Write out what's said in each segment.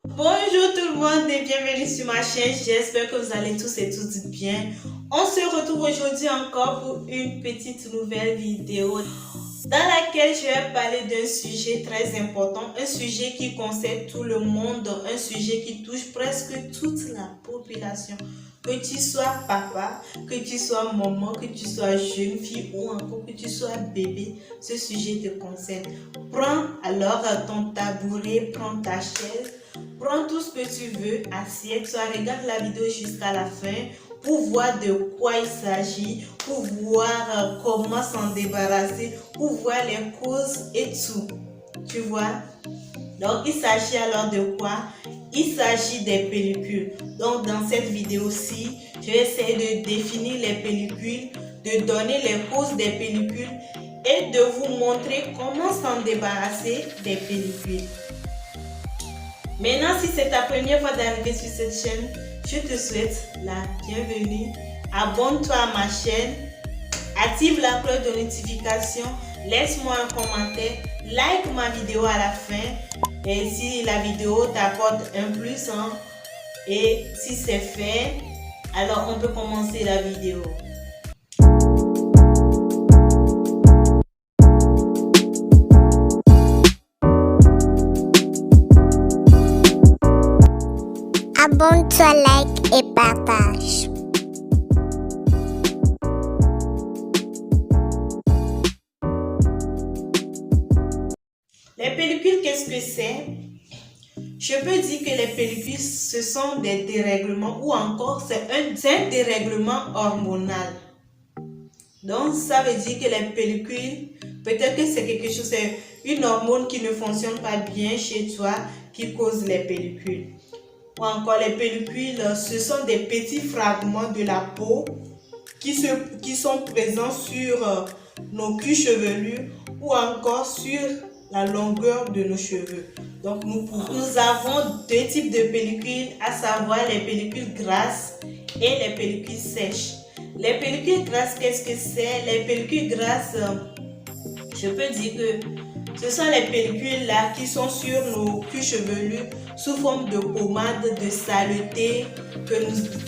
Bonjour tout le monde et bienvenue sur ma chaîne, j'espère que vous allez tous et toutes bien. On se retrouve aujourd'hui encore pour une petite nouvelle vidéo dans laquelle je vais parler d'un sujet très important, un sujet qui concerne tout le monde, un sujet qui touche presque toute la population. Que tu sois papa, que tu sois maman, que tu sois jeune fille ou encore que tu sois bébé, ce sujet te concerne. Prends alors ton tabouret, prends ta chaise, prends tout ce que tu veux, assieds-toi, regarde la vidéo jusqu'à la fin pour voir de quoi il s'agit, pour voir comment s'en débarrasser, pour voir les causes et tout. Tu vois? Donc, il s'agit alors de quoi? Il s'agit des pellicules. Donc, dans cette vidéo-ci, je vais essayer de définir les pellicules, de donner les causes des pellicules et de vous montrer comment s'en débarrasser des pellicules. Maintenant, si c'est ta première fois d'arriver sur cette chaîne, je te souhaite la bienvenue. Abonne-toi à ma chaîne, active la cloche de notification, laisse-moi un commentaire, like ma vidéo à la fin. Et si la vidéo t'apporte un plus, et si c'est fait, alors on peut commencer la vidéo. Abonne-toi, like et partage. Les pellicules, qu'est-ce que c'est? Je peux dire que les pellicules, ce sont des dérèglements ou encore c'est un dérèglement hormonal. Donc, ça veut dire que les pellicules, peut-être que c'est quelque chose, c'est une hormone qui ne fonctionne pas bien chez toi qui cause les pellicules. Ou encore les pellicules, ce sont des petits fragments de la peau qui sont présents sur nos cuirs chevelus ou encore sur la longueur de nos cheveux. Donc nous avons deux types de pellicules, à savoir les pellicules grasses et les pellicules sèches. Les pellicules grasses, qu'est-ce que c'est? Les pellicules grasses, je peux dire que ce sont les pellicules là qui sont sur nos cuirs chevelus sous forme de pommade, de saleté,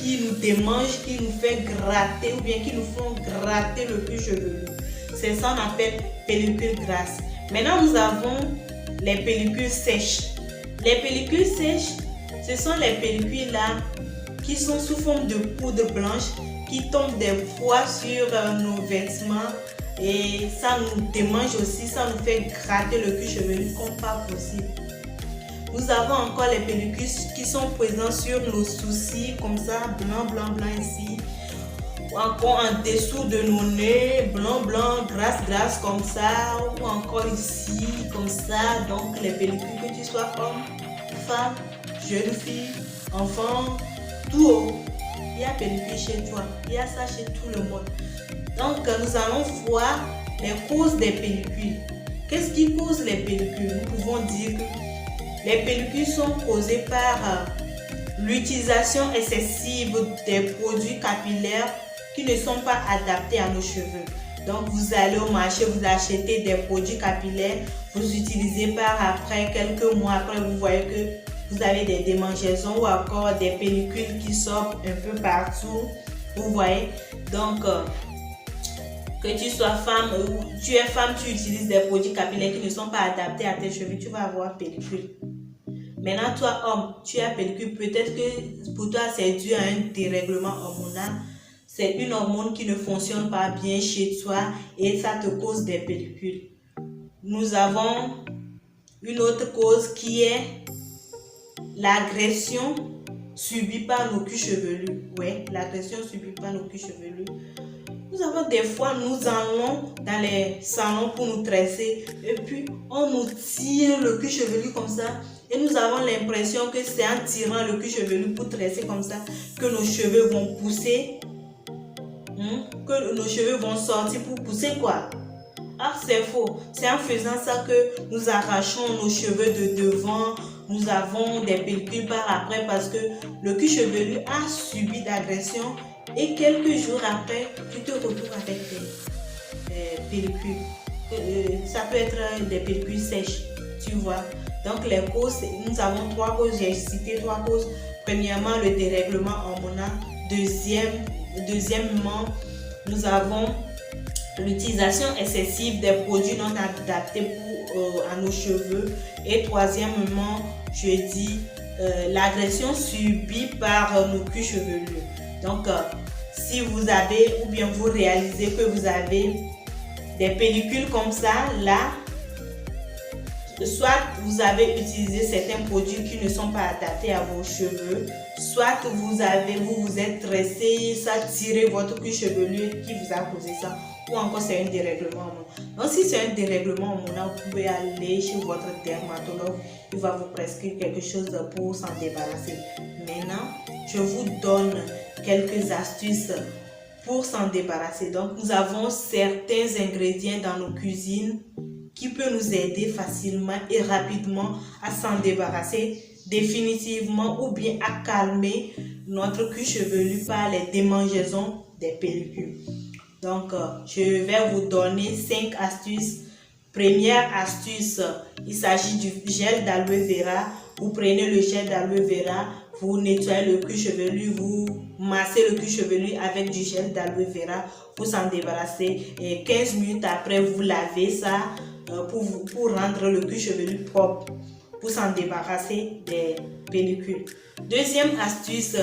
qui nous démangent, qui nous fait gratter ou bien qui nous font gratter le cuir chevelu. C'est ça qu'on appelle pellicule grasse. Maintenant, nous avons les pellicules sèches. Les pellicules sèches, ce sont les pellicules là qui sont sous forme de poudre blanche, qui tombent des fois sur nos vêtements et ça nous démange aussi, ça nous fait gratter le cuir chevelu comme pas possible. Nous avons encore les pellicules qui sont présentes sur nos sourcils, comme ça, blanc, blanc, blanc ici. Ou encore en dessous de nos nez, blanc, blanc, grasse, grasse comme ça. Ou encore ici, comme ça. Donc les pellicules, que tu sois homme, femme, jeune fille, enfant, tout haut. Il y a pellicule chez toi. Il y a ça chez tout le monde. Donc nous allons voir les causes des pellicules. Qu'est-ce qui cause les pellicules? Nous pouvons dire que les pellicules sont causées par l'utilisation excessive des produits capillaires qui ne sont pas adaptés à nos cheveux. Donc vous allez au marché, vous achetez des produits capillaires, vous utilisez après quelques mois après, vous voyez que vous avez des démangeaisons ou encore des pellicules qui sortent un peu partout. Vous voyez, donc que tu sois femme ou tu es femme, tu utilises des produits capillaires qui ne sont pas adaptés à tes cheveux, tu vas avoir pellicule. Maintenant, toi, homme, tu as pellicule, peut-être que pour toi, c'est dû à un dérèglement hormonal. C'est une hormone qui ne fonctionne pas bien chez toi et ça te cause des pellicules. Nous avons une autre cause qui est l'agression subie par nos cuirs chevelus. Oui, l'agression subie par nos cuirs chevelus. Nous avons des fois, nous allons dans les salons pour nous tresser et puis on nous tire le cuir chevelu comme ça et nous avons l'impression que c'est en tirant le cuir chevelu pour tresser comme ça que nos cheveux vont pousser, que nos cheveux vont sortir pour pousser quoi. Ah, c'est faux. C'est en faisant ça que nous arrachons nos cheveux de devant. Nous avons des pellicules par après parce que le cuir chevelu a subi d'agression. Et quelques jours après, tu te retrouves avec des pellicules. Ça peut être des pellicules sèches, tu vois. Donc les causes, nous avons 3 causes, j'ai cité 3 causes. Premièrement, le dérèglement hormonal. Deuxièmement, nous avons l'utilisation excessive des produits non adaptés à nos cheveux. Et troisièmement, je dis l'agression subie par nos cuirs chevelus. Donc, si vous avez ou bien vous réalisez que vous avez des pellicules comme ça, là, soit vous avez utilisé certains produits qui ne sont pas adaptés à vos cheveux, soit vous vous êtes stressé, ça a tiré votre cuir chevelu qui vous a causé ça, ou encore c'est un dérèglement hormonal. Donc si c'est un dérèglement hormonal, vous pouvez aller chez votre dermatologue, il va vous prescrire quelque chose pour s'en débarrasser. Maintenant, je vous donne quelques astuces pour s'en débarrasser. Donc nous avons certains ingrédients dans nos cuisines qui peut nous aider facilement et rapidement à s'en débarrasser définitivement ou bien à calmer notre cuir chevelu par les démangeaisons des pellicules. Donc, je vais vous donner 5 astuces. Première astuce, il s'agit du gel d'aloe vera. Vous prenez le gel d'aloe vera, vous nettoyez le cuir chevelu, vous massez le cuir chevelu avec du gel d'aloe vera pour s'en débarrasser. Et 15 minutes après, vous lavez ça pour rendre le cuir chevelu propre, pour s'en débarrasser des pellicules. Deuxième astuce,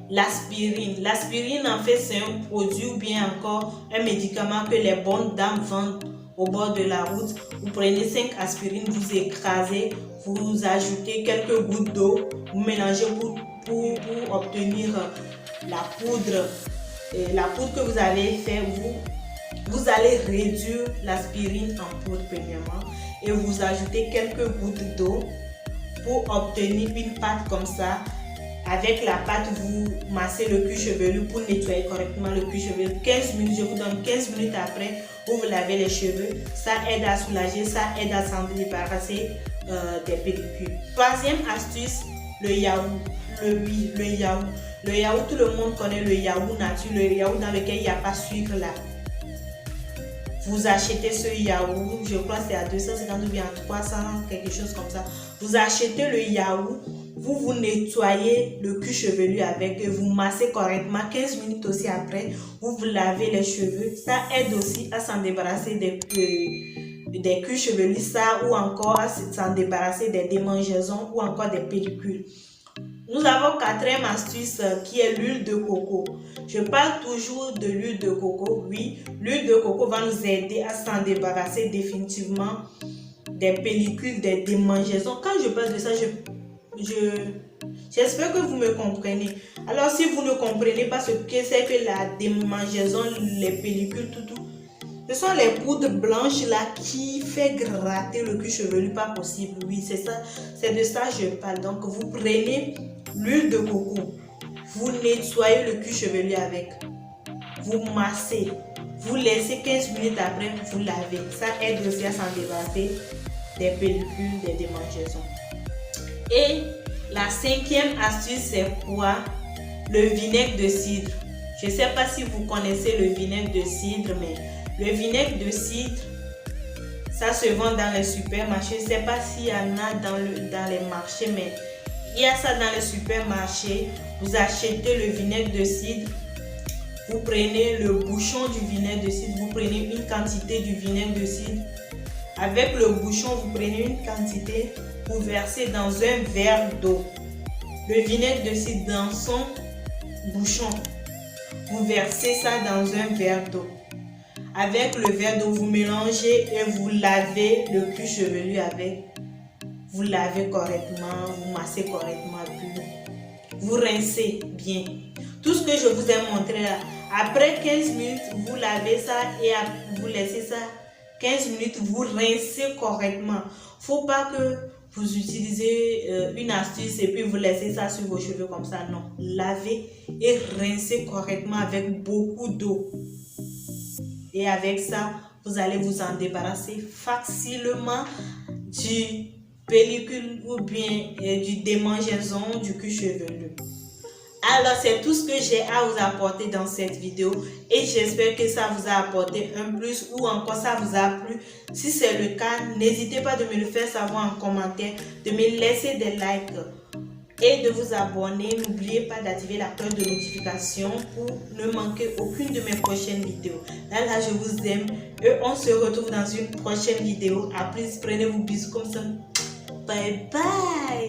l'aspirine. L'aspirine, en fait, c'est un produit ou bien encore un médicament que les bonnes dames vendent au bord de la route. Vous prenez 5 aspirines, vous écrasez, vous ajoutez quelques gouttes d'eau, vous mélangez pour obtenir la poudre. Et la poudre que vous allez faire, vous allez réduire l'aspirine en poudre premièrement et vous ajoutez quelques gouttes d'eau pour obtenir une pâte comme ça. Avec la pâte, vous massez le cuir chevelu pour nettoyer correctement le cuir chevelu. 15 minutes, je vous donne 15 minutes après, vous lavez les cheveux. Ça aide à soulager, ça aide à s'en débarrasser des pellicules. Troisième astuce, le yaourt. Le yaourt, tout le monde connaît le yaourt nature, le yaourt dans lequel il n'y a pas de sucre là. Vous achetez ce yaourt, je crois que c'est à 250 ou bien à 300, quelque chose comme ça. Vous achetez le yaourt, vous nettoyez le cuir chevelu avec, vous massez correctement. 15 minutes aussi après, vous lavez les cheveux. Ça aide aussi à s'en débarrasser des cuirs chevelus, ça, ou encore à s'en débarrasser des démangeaisons ou encore des pellicules. Nous avons quatrième astuce qui est l'huile de coco. Je parle toujours de l'huile de coco. Oui, l'huile de coco va nous aider à s'en débarrasser définitivement des pellicules, des démangeaisons. Quand je parle de ça, j'espère que vous me comprenez. Alors si vous ne comprenez pas ce que c'est que la démangeaison, les pellicules, tout, ce sont les poudres blanches là qui fait gratter le cuir chevelu, pas possible. Oui, c'est ça, c'est de ça que je parle. Donc vous prenez l'huile de coco, vous nettoyez le cuir chevelu avec, vous massez, vous laissez 15 minutes après, vous lavez. Ça aide aussi à s'en débarrasser des pellicules, des démangeaisons. Et la cinquième astuce, c'est quoi? Le vinaigre de cidre. Je ne sais pas si vous connaissez le vinaigre de cidre, mais le vinaigre de cidre, ça se vend dans les supermarchés. Je ne sais pas s'il y en a dans les marchés, mais il y a ça dans les supermarchés. Vous achetez le vinaigre de cidre, vous prenez le bouchon du vinaigre de cidre, vous prenez une quantité du vinaigre de cidre. Avec le bouchon, vous prenez une quantité, vous versez dans un verre d'eau. Le vinaigre de cidre dans son bouchon. Vous versez ça dans un verre d'eau. Avec le verre d'eau, vous mélangez et vous lavez le cuir chevelu avec. Vous lavez correctement, vous massez correctement, puis vous rincez bien. Tout ce que je vous ai montré là, après 15 minutes, vous lavez ça et vous laissez ça 15 minutes, vous rincez correctement. Faut pas que vous utilisez une astuce et puis vous laissez ça sur vos cheveux comme ça. Non, lavez et rincez correctement avec beaucoup d'eau. Et avec ça, vous allez vous en débarrasser facilement du pellicule ou bien du démangeaison du cuir chevelu. Alors, c'est tout ce que j'ai à vous apporter dans cette vidéo et j'espère que ça vous a apporté un plus ou encore ça vous a plu. Si c'est le cas, n'hésitez pas de me le faire savoir en commentaire, de me laisser des likes et de vous abonner. N'oubliez pas d'activer la cloche de notification pour ne manquer aucune de mes prochaines vidéos. Là, je vous aime et on se retrouve dans une prochaine vidéo. À plus, prenez-vous bisous comme ça. Bye bye.